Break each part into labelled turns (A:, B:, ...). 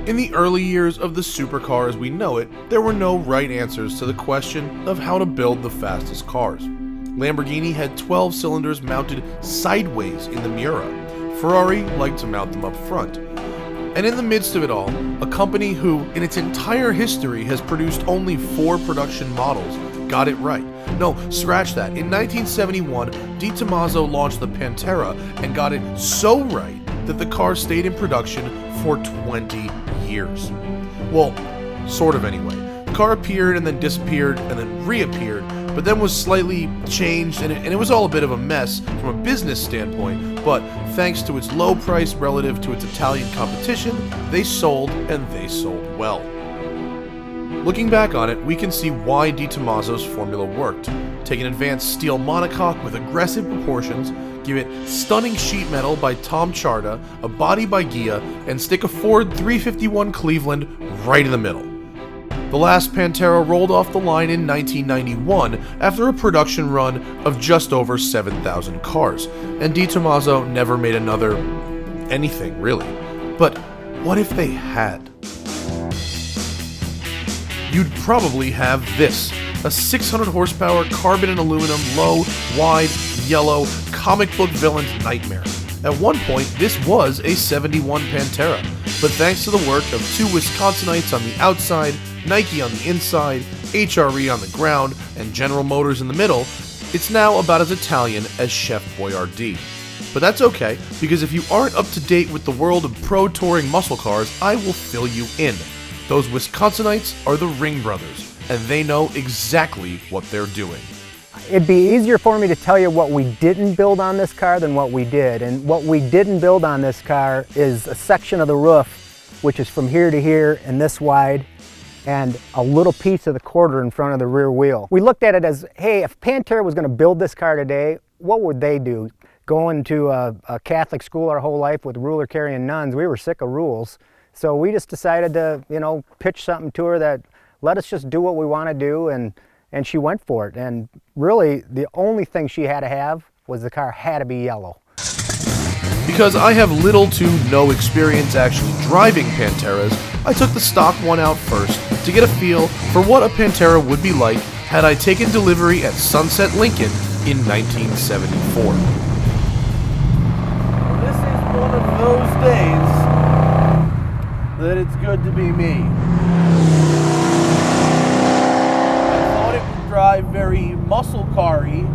A: In the early years of the supercar as we know it, there were no right answers to the question of how to build the fastest cars. Lamborghini had 12 cylinders mounted sideways in the Miura. Ferrari liked to mount them up front. And in the midst of it all, a company who, in its entire history, has produced only 4 production models, got it right. No, scratch that. In 1971, Di Tommaso launched the Pantera and got it so right that the car stayed in production for 20 years. Well, sort of anyway. The car appeared and then disappeared and then reappeared, but then was slightly changed, and it was all a bit of a mess from a business standpoint, but thanks to its low price relative to its Italian competition, they sold, and they sold well. Looking back on it, we can see why Di Tommaso's formula worked. Take an advanced steel monocoque with aggressive proportions, give it stunning sheet metal by Tom Charda, a body by Ghia, and stick a Ford 351 Cleveland right in the middle. The last Pantera rolled off the line in 1991 after a production run of just over 7,000 cars, and Di Tommaso never made another anything, really. But what if they had? You'd probably have this, a 600 horsepower carbon and aluminum, low, wide, yellow, comic book villain's nightmare. At one point, this was a 71 Pantera, but thanks to the work of 2 Wisconsinites on the outside, Nike on the inside, HRE on the ground, and General Motors in the middle, it's now about as Italian as Chef Boyardee. But that's okay, because if you aren't up to date with the world of pro touring muscle cars, I will fill you in. Those Wisconsinites are the Ring brothers, and they know exactly what they're doing.
B: It'd be easier for me to tell you what we didn't build on this car than what we did. And what we didn't build on this car is a section of the roof, which is from here to here and this wide, and a little piece of the quarter in front of the rear wheel. We looked at it as, hey, if Pantera was going to build this car today, what would they do? Going to a Catholic school our whole life with ruler-carrying nuns, we were sick of rules. So we just decided to, pitch something to her that let us just do what we want to do, and she went for it. And really, the only thing she had to have was the car had to be yellow.
A: Because I have little to no experience actually driving Panteras, I took the stock one out first to get a feel for what a Pantera would be like had I taken delivery at Sunset Lincoln in 1974.
C: This is one of those days that it's good to be me. I thought it would drive very muscle car-y,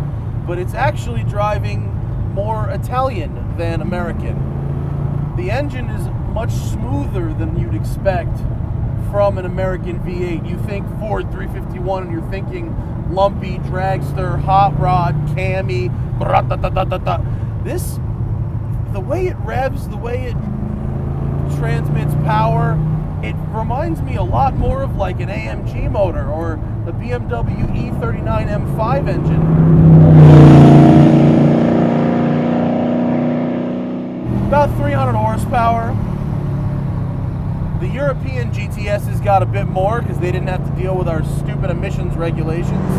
C: but it's actually driving more Italian than American. The engine is much smoother than you'd expect from an American V8. You think Ford 351 and you're thinking lumpy, dragster, hot rod, cammy, This, the way it revs, the way it transmits power, it reminds me a lot more of like an AMG motor or the BMW E39 M5 engine. About 300 horsepower. The European GTS's got a bit more because they didn't have to deal with our stupid emissions regulations.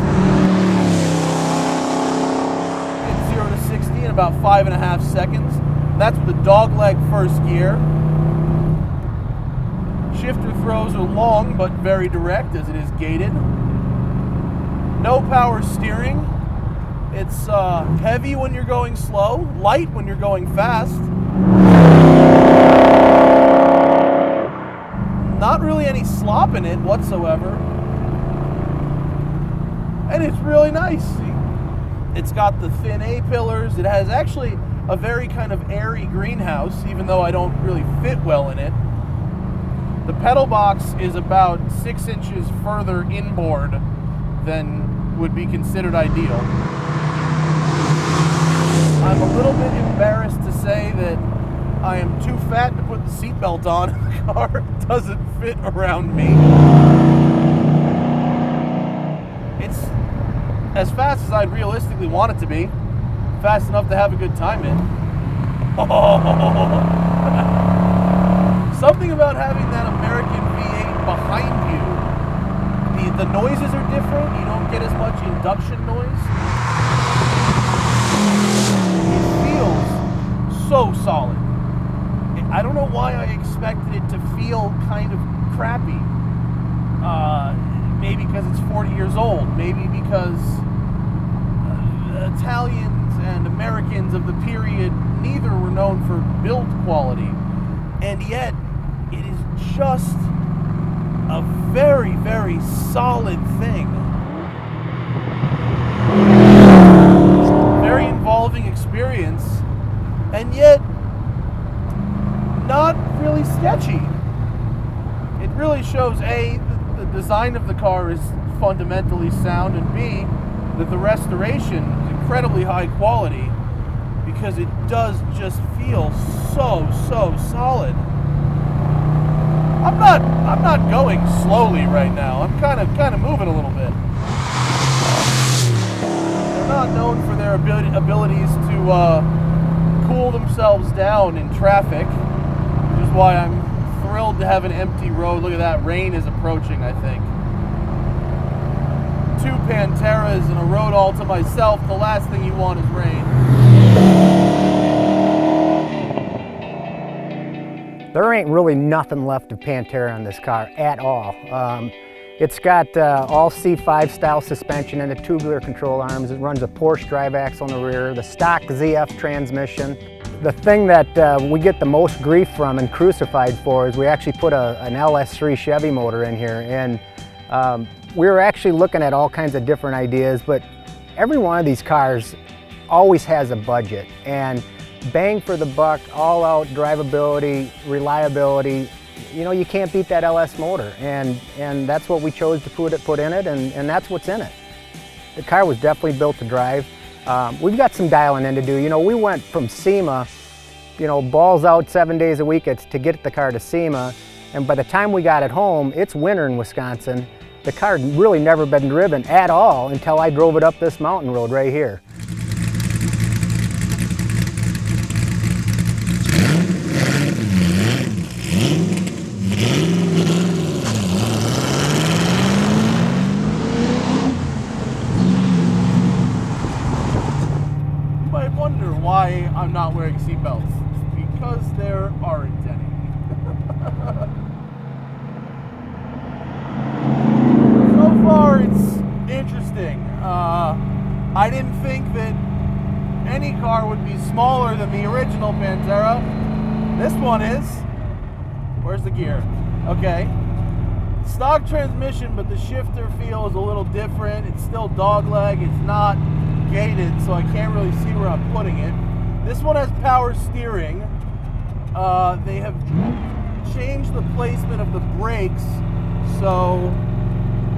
C: It's 0 to 60 in about 5.5 seconds. That's with the dogleg first gear. Shifter throws are long but very direct as it is gated. No power steering. It's heavy when you're going slow, light when you're going fast. Not really any slop in it whatsoever. And it's really nice. It's got the thin A-pillars. It has actually a very kind of airy greenhouse, even though I don't really fit well in it. The pedal box is about 6 inches further inboard than would be considered ideal. I'm a little bit embarrassed to say that I am too fat to put the seatbelt on and the car doesn't fit around me. It's as fast as I'd realistically want it to be. Fast enough to have a good time in. Something about having that American V8 behind you. The noises are different. You don't get as much induction noise. It feels so solid. I don't know why I expected it to feel kind of crappy. Maybe because it's 40 years old. Maybe because Italians and Americans of the period, neither were known for build quality. And yet, it is just a very, very solid thing. Very involving experience, and yet not really sketchy. It really shows, A, the design of the car is fundamentally sound, and B, that the restoration is incredibly high quality, because it does just feel so solid. I'm not going slowly right now. I'm kind of moving a little bit. They're not known for their abilities to cool themselves down in traffic, which is why I'm thrilled to have an empty road. Look at that, rain is approaching, I think. 2 Panteras and a road all to myself. The last thing you want is rain.
B: There ain't really nothing left of Pantera on this car at all. It's got all C5 style suspension and the tubular control arms. It runs a Porsche drive axle in the rear, the stock ZF transmission. The thing that we get the most grief from and crucified for is we actually put an LS3 Chevy motor in here, and we were actually looking at all kinds of different ideas, but every one of these cars always has a budget, and bang for the buck, all out drivability, reliability, you know, you can't beat that LS motor, and that's what we chose to put in it, and that's what's in it. The car was definitely built to drive. We've got some dialing in to do. You know, we went from SEMA, you know, balls out 7 days a week to get the car to SEMA, and by the time we got it home, it's winter in Wisconsin. The car had really never been driven at all until I drove it up this mountain road right here.
C: Why I'm not wearing seatbelts? Because there aren't any. So far, it's interesting. I didn't think that any car would be smaller than the original Pantera. This one is. Where's the gear? Okay. Stock transmission, but the shifter feels a little different. It's still dogleg. It's not gated, so I can't really see where I'm putting it. This one has power steering. They have changed the placement of the brakes, so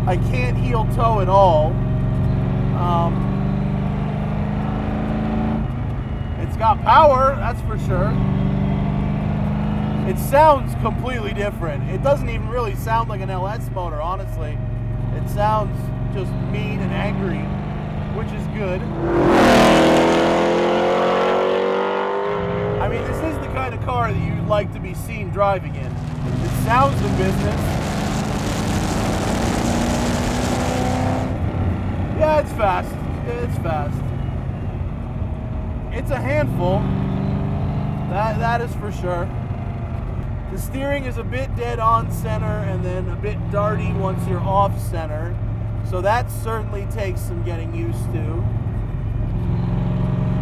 C: I can't heel toe at all. It's got power, that's for sure. It sounds completely different. It doesn't even really sound like an LS motor, honestly. It sounds just mean and angry, which is good. I mean, this is the kind of car that you'd like to be seen driving in. It sounds the business. Yeah, it's fast. It's fast. It's a handful. That is for sure. The steering is a bit dead on center and then a bit darty once you're off center. So that certainly takes some getting used to.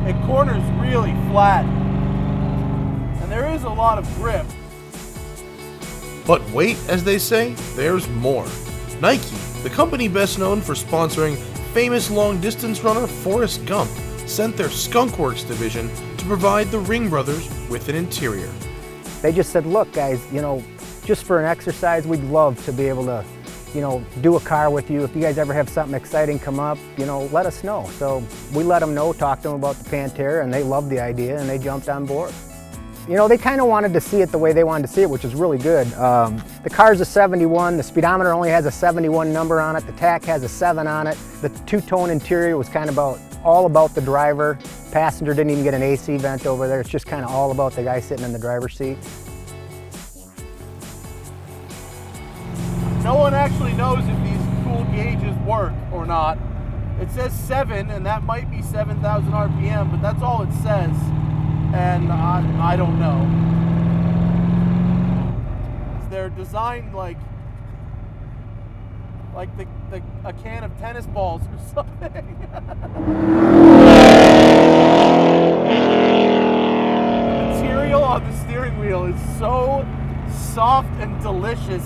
C: It corners really flat. And there is a lot of grip.
A: But wait, as they say, there's more. Nike, the company best known for sponsoring famous long-distance runner Forrest Gump, sent their Skunk Works division to provide the Ring brothers with an interior.
B: They just said, look guys, you know, just for an exercise, we'd love to be able to, you know, do a car with you. If you guys ever have something exciting come up, you know, let us know. So we let them know, talked to them about the Pantera, and they loved the idea and they jumped on board. You know, they kind of wanted to see it the way they wanted to see it, which is really good. The car's a 71, the speedometer only has a 71 number on it, the tach has a 7 on it. The two-tone interior was kind of all about the driver. Passenger didn't even get an AC vent over there. It's just kind of all about the guy sitting in the driver's seat.
C: No one actually knows if these cool gauges work or not. It says 7, and that might be 7,000 RPM, but that's all it says. And I don't know. they're designed like a can of tennis balls or something. The material on the steering wheel is so soft and delicious.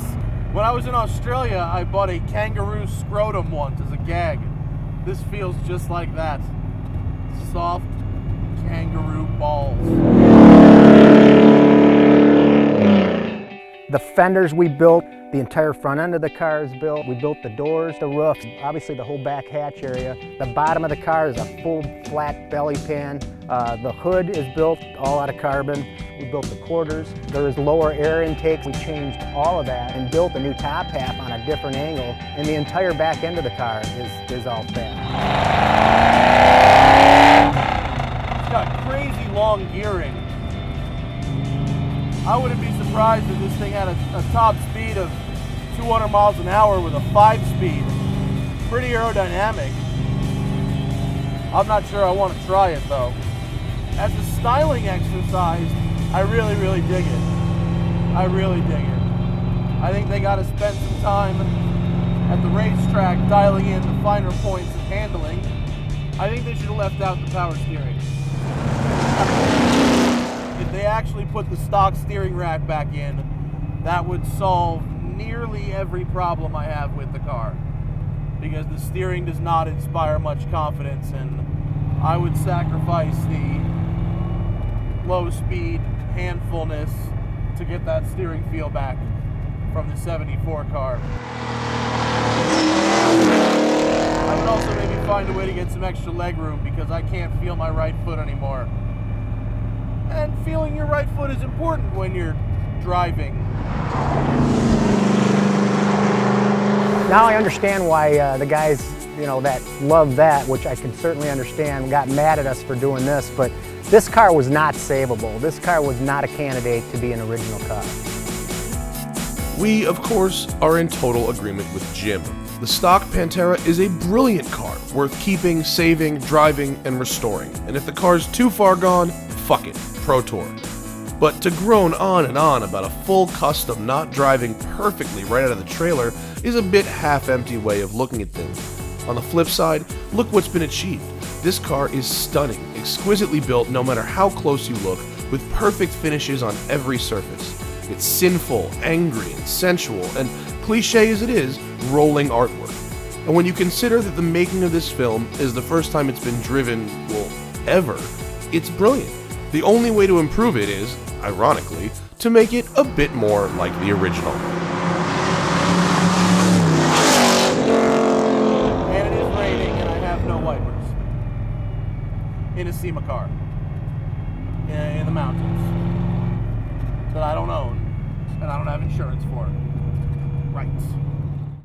C: When I was in Australia, I bought a kangaroo scrotum once as a gag. This feels just like that. Soft kangaroo balls.
B: The fenders we built, the entire front end of the car is built. We built the doors, the roof, obviously the whole back hatch area. The bottom of the car is a full flat belly pan. The hood is built all out of carbon. We built the quarters. There is lower air intake. We changed all of that and built a new top half on a different angle. And the entire back end of the car is all fat.
C: It's got crazy long gearing. I wouldn't be surprised if this thing had a top speed of 200 miles an hour with a 5-speed. Pretty aerodynamic. I'm not sure I want to try it though. As a styling exercise, I really, really dig it. I really dig it. I think they got to spend some time at the racetrack dialing in the finer points of handling. I think they should have left out the power steering. If they actually put the stock steering rack back in, that would solve nearly every problem I have with the car. Because the steering does not inspire much confidence, and I would sacrifice the low speed handfulness to get that steering feel back from the 74 car. I would also maybe find a way to get some extra leg room because I can't feel my right foot anymore. And feeling your right foot is important when you're driving.
B: Now I understand why the guys, that love that, which I can certainly understand, got mad at us for doing this, but this car was not savable. This car was not a candidate to be an original car.
A: We, of course, are in total agreement with Jim. The stock Pantera is a brilliant car, worth keeping, saving, driving, and restoring. And if the car's too far gone, fuck it, Pro Tour. But to groan on and on about a full custom not driving perfectly right out of the trailer is a bit half-empty way of looking at things. On the flip side, look what's been achieved. This car is stunning, exquisitely built no matter how close you look, with perfect finishes on every surface. It's sinful, angry, and sensual, and cliche as it is, rolling artwork. And when you consider that the making of this film is the first time it's been driven, well, ever, it's brilliant. The only way to improve it is, ironically, to make it a bit more like the original.
C: And it is raining and I have no wipers. In a SEMA car. In the mountains. That I don't own. And I don't have insurance for. Right.